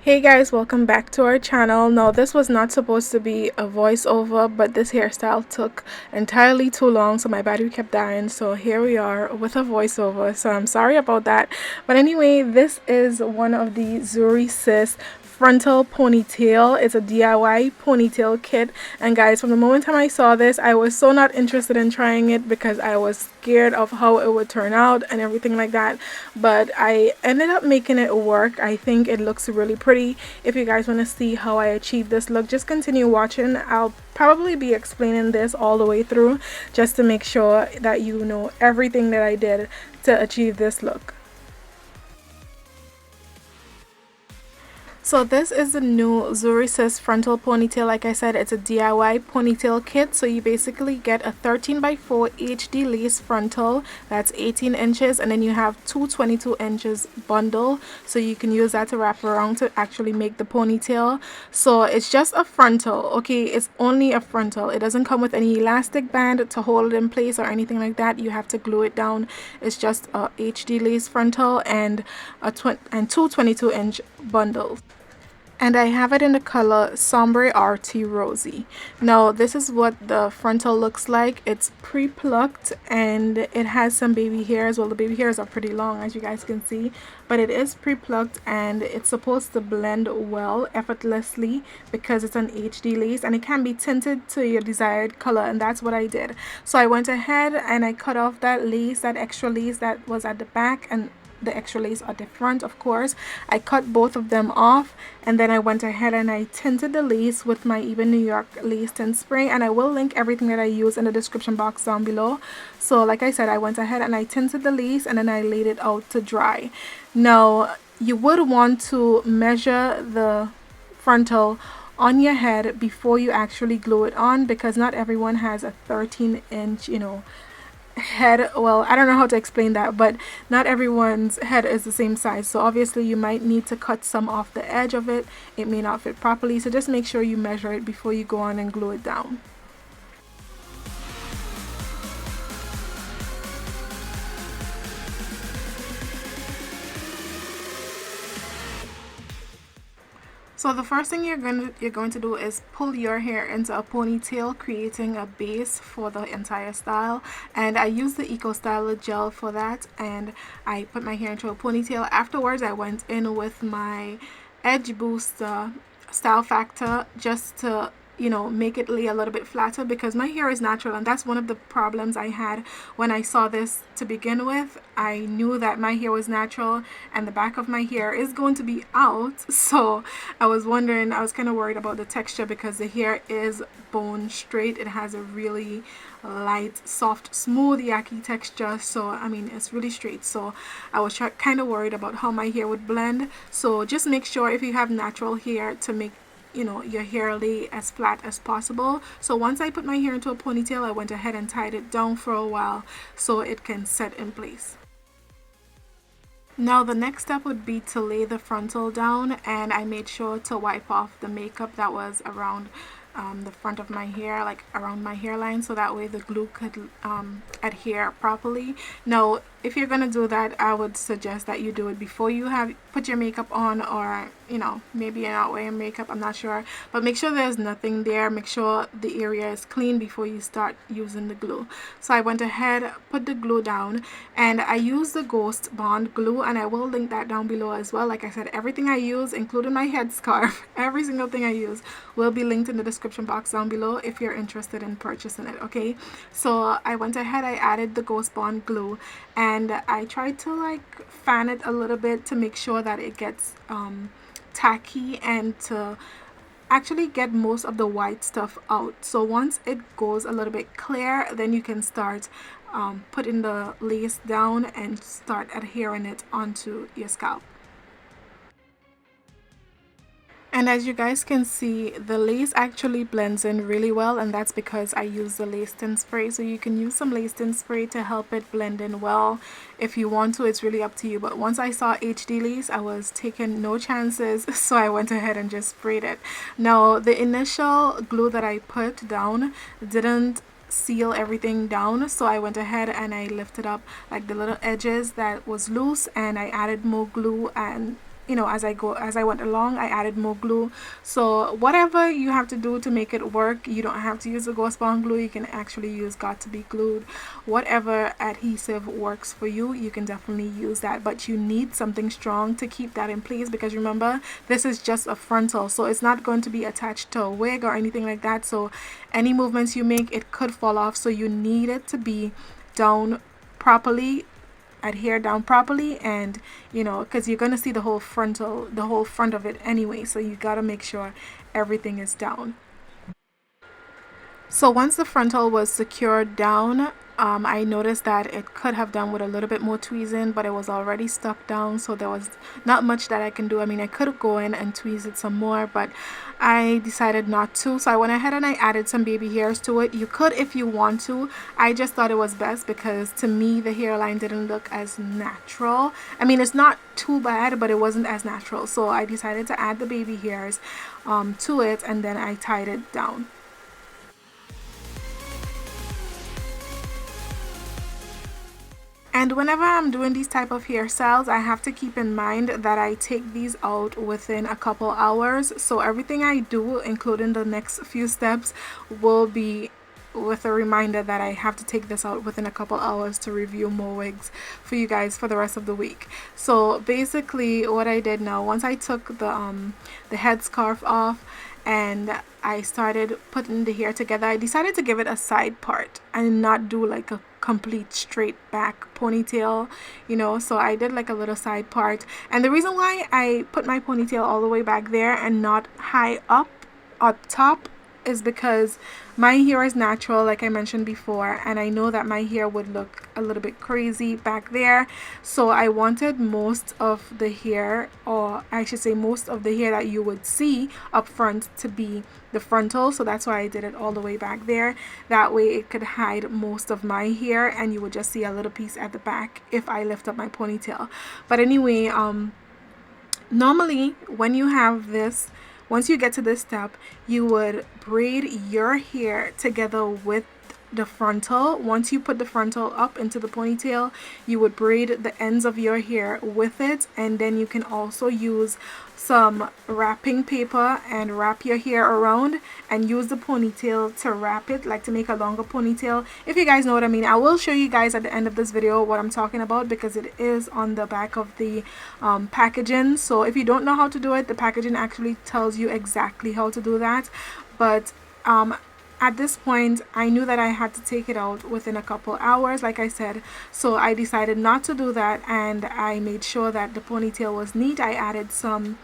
Hey guys, welcome back to our channel. No, this was not supposed to be a voiceover, but this hairstyle took entirely too long, so my battery kept dying. So here we are with a voiceover, so I'm sorry about that. But anyway, this is one of the Zury Sis Frontal Ponytail. It's a DIY ponytail kit, and guys, from the moment time I saw this, I was so not interested in trying it because I was scared of how it would turn out and everything like that. But I ended up making it work. I think it looks really pretty. If you guys want to see how I achieved this look, just continue watching. I'll probably be explaining this all the way through just to make sure that you know everything that I did to achieve this look. So this is the new Zury Sis Frontal Ponytail. Like I said, it's a DIY ponytail kit. So you basically get a 13 by 4 HD lace frontal, that's 18 inches, and then you have two 22 inches bundle. So you can use that to wrap around to actually make the ponytail. So it's just a frontal, okay? It's only a frontal. It doesn't come with any elastic band to hold it in place or anything like that. You have to glue it down. It's just a HD lace frontal and two 22-inch bundles. And I have it in the color Sombre RT Rosy. Now this is what the frontal looks like. It's pre-plucked and it has some baby hairs. Well, the baby hairs are pretty long, as you guys can see, but it is pre-plucked and it's supposed to blend well effortlessly because it's an HD lace, and it can be tinted to your desired color, and that's what I did. So I went ahead and I cut off that lace, that extra lace that was at the back, and the extra lace at the front, of course. I cut both of them off, and then I went ahead and I tinted the lace with my EBIN New York lace tint spray, and I will link everything that I use in the description box down below. So like I said, I went ahead and I tinted the lace and then I laid it out to dry. Now you would want to measure the frontal on your head before you actually glue it on, because not everyone has a 13-inch, head. Well, I don't know how to explain that, but not everyone's head is the same size, so obviously you might need to cut some off the edge of it. It may not fit properly, so just make sure you measure it before you go on and glue it down. So the first thing you're going to do is pull your hair into a ponytail, creating a base for the entire style. And I use the Eco Styler gel for that, and I put my hair into a ponytail. Afterwards, I went in with my Edge Booster Style Factor just to make it lay a little bit flatter, because my hair is natural, and that's one of the problems I had when I saw this to begin with. I knew that my hair was natural and the back of my hair is going to be out, so I was kind of worried about the texture, because the hair is bone straight. It has a really light, soft, smooth yaki texture, so I mean it's really straight. So I was kind of worried about how my hair would blend. So just make sure, if you have natural hair, to make your hair lay as flat as possible. So once I put my hair into a ponytail, I went ahead and tied it down for a while so it can set in place. Now the next step would be to lay the frontal down, and I made sure to wipe off the makeup that was around the front of my hair, like around my hairline, so that way the glue could adhere properly. Now if you're gonna do that, I would suggest that you do it before you have put your makeup on, or maybe you're not wearing makeup, I'm not sure, but make sure there's nothing there. Make sure the area is clean before you start using the glue. So I went ahead, put the glue down, and I used the Ghost Bond glue, and I will link that down below as well. Like I said, everything I use, including my headscarf, every single thing I use will be linked in the description box down below if you're interested in purchasing it. Okay, so I went ahead, I added the Ghost Bond glue, and I tried to like fan it a little bit to make sure that it gets tacky and to actually get most of the white stuff out. So once it goes a little bit clear, then you can start putting the lace down and start adhering it onto your scalp. And as you guys can see, the lace actually blends in really well, and that's because I use the lace tint spray. So you can use some lace tint spray to help it blend in well if you want to. It's really up to you, but once I saw HD lace, I was taking no chances, so I went ahead and just sprayed it. Now the initial glue that I put down didn't seal everything down, so I went ahead and I lifted up like the little edges that was loose, and I added more glue and you know, as I went along, I added more glue. So whatever you have to do to make it work, you don't have to use the Ghost Bond glue. You can actually use Got to Be Glued. Whatever adhesive works for you, you can definitely use that, but you need something strong to keep that in place, because remember, this is just a frontal, so it's not going to be attached to a wig or anything like that. So any movements you make, it could fall off. So you need it to be down properly, adhere down properly, and you know, because you're going to see the whole front of it anyway, so you got to make sure everything is down. So once the frontal was secured down, I noticed that it could have done with a little bit more tweezing, but it was already stuck down, so there was not much that I can do. I mean, I could go in and tweeze it some more, but I decided not to. So I went ahead and I added some baby hairs to it. You could if you want to. I just thought it was best because to me the hairline didn't look as natural. I mean, it's not too bad, but it wasn't as natural. So I decided to add the baby hairs to it, and then I tied it down. And whenever I'm doing these type of hairstyles, I have to keep in mind that I take these out within a couple hours. So everything I do, including the next few steps, will be with a reminder that I have to take this out within a couple hours to review more wigs for you guys for the rest of the week. So basically what I did now, once I took the headscarf off and I started putting the hair together, I decided to give it a side part and not do like a complete straight back ponytail, you know. So I did like a little side part, and the reason why I put my ponytail all the way back there and not high up top is because my hair is natural, like I mentioned before, and I know that my hair would look a little bit crazy back there. So I wanted most of the hair, or I should say most of the hair that you would see up front, to be the frontal. So that's why I did it all the way back there. That way it could hide most of my hair and you would just see a little piece at the back if I lift up my ponytail. But anyway, normally when you have this, once you get to this step, you would braid your hair together with the frontal. Once you put the frontal up into the ponytail, you would braid the ends of your hair with it, and then you can also use some wrapping paper and wrap your hair around and use the ponytail to wrap it, like to make a longer ponytail, if you guys know what I mean. I will show you guys at the end of this video what I'm talking about, because it is on the back of the packaging. So if you don't know how to do it, the packaging actually tells you exactly how to do that. But at this point, I knew that I had to take it out within a couple hours, like I said, so I decided not to do that, and I made sure that the ponytail was neat. I added some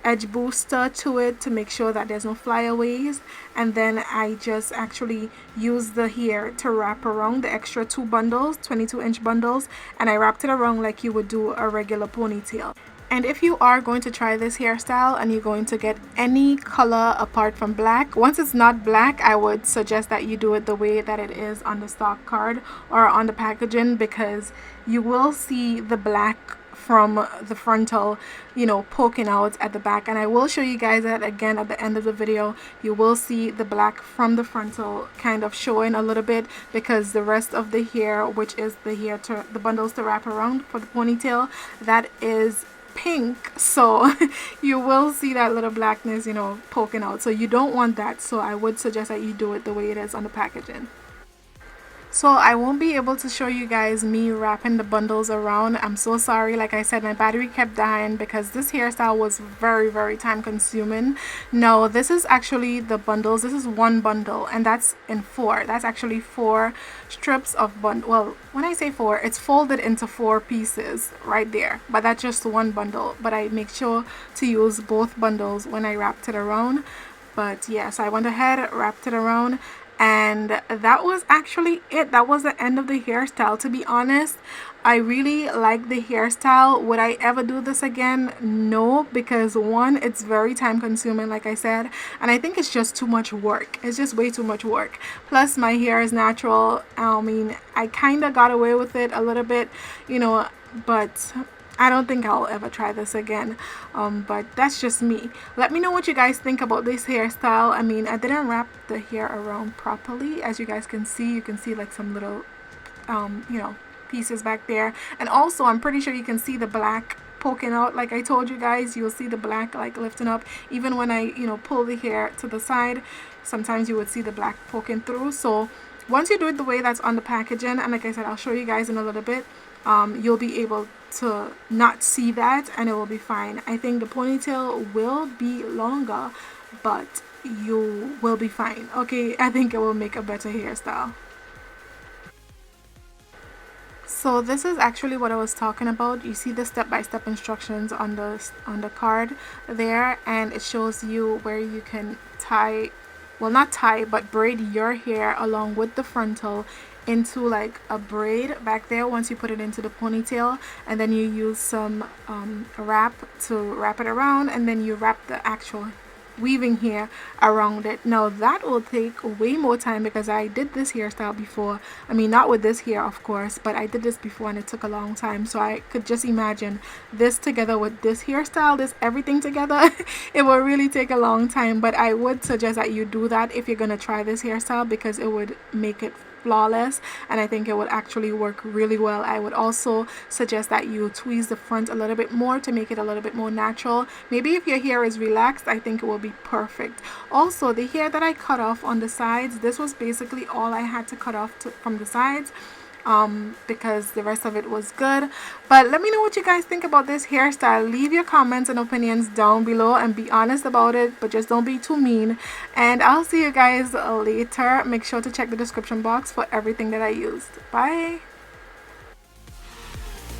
edge booster to it to make sure that there's no flyaways, and then I just actually used the hair to wrap around the extra 2 bundles, 22-inch bundles, and I wrapped it around like you would do a regular ponytail. And if you are going to try this hairstyle and you're going to get any color apart from black, once it's not black, I would suggest that you do it the way that it is on the stock card or on the packaging, because you will see the black from the frontal, you know, poking out at the back. And I will show you guys that again at the end of the video. You will see the black from the frontal kind of showing a little bit, because the rest of the hair, which is the hair to the bundles to wrap around for the ponytail, that is pink, so you will see that little blackness, you know, poking out. So you don't want that, so I would suggest that you do it the way it is on the packaging. So I won't be able to show you guys me wrapping the bundles around. I'm so sorry. Like I said, my battery kept dying because this hairstyle was very time consuming. No, this is actually the bundles. This is one bundle, and that's in 4. That's actually 4 strips of bundle. Well, when I say 4, it's folded into 4 pieces right there, but that's just one bundle. But I make sure to use both bundles when I wrapped it around. But yes, I went ahead, wrapped it around, and that was actually it. That was the end of the hairstyle. To be honest, I really like the hairstyle. Would I ever do this again? No, because one, it's very time consuming, like I said, and I think it's just too much work. It's just way too much work. Plus my hair is natural. I mean, I kind of got away with it a little bit, you know, but I don't think I'll ever try this again. But that's just me. Let me know what you guys think about this hairstyle. I mean, I didn't wrap the hair around properly. As you guys can see, you can see like some little, you know, pieces back there. And also, I'm pretty sure you can see the black poking out. Like I told you guys, you'll see the black like lifting up. Even when I, you know, pull the hair to the side, sometimes you would see the black poking through. So once you do it the way that's on the packaging, and like I said, I'll show you guys in a little bit, you'll be able to not see that, and it will be fine. I think the ponytail will be longer, but you will be fine. Okay, I think it will make a better hairstyle. So this is actually what I was talking about. You see the step-by-step instructions on the card there, and it shows you where you can tie, well, not tie, but braid your hair along with the frontal into like a braid back there once you put it into the ponytail, and then you use some wrap to wrap it around, and then you wrap the actual weaving hair around it. Now that will take way more time because I did this hairstyle before. I mean, not with this hair of course, but I did this before and it took a long time. So I could just imagine this together with this hairstyle, this everything together, it will really take a long time. But I would suggest that you do that if you're gonna try this hairstyle, because it would make it flawless, and I think it would actually work really well. I would also suggest that you tweeze the front a little bit more to make it a little bit more natural. Maybe if your hair is relaxed, I think it will be perfect. Also, the hair that I cut off on the sides, this was basically all I had to cut off from the sides, because the rest of it was good. But let me know what you guys think about this hairstyle. Leave your comments and opinions down below and be honest about it, but just don't be too mean. And I'll see you guys later. Make sure to check the description box for everything that I used. Bye.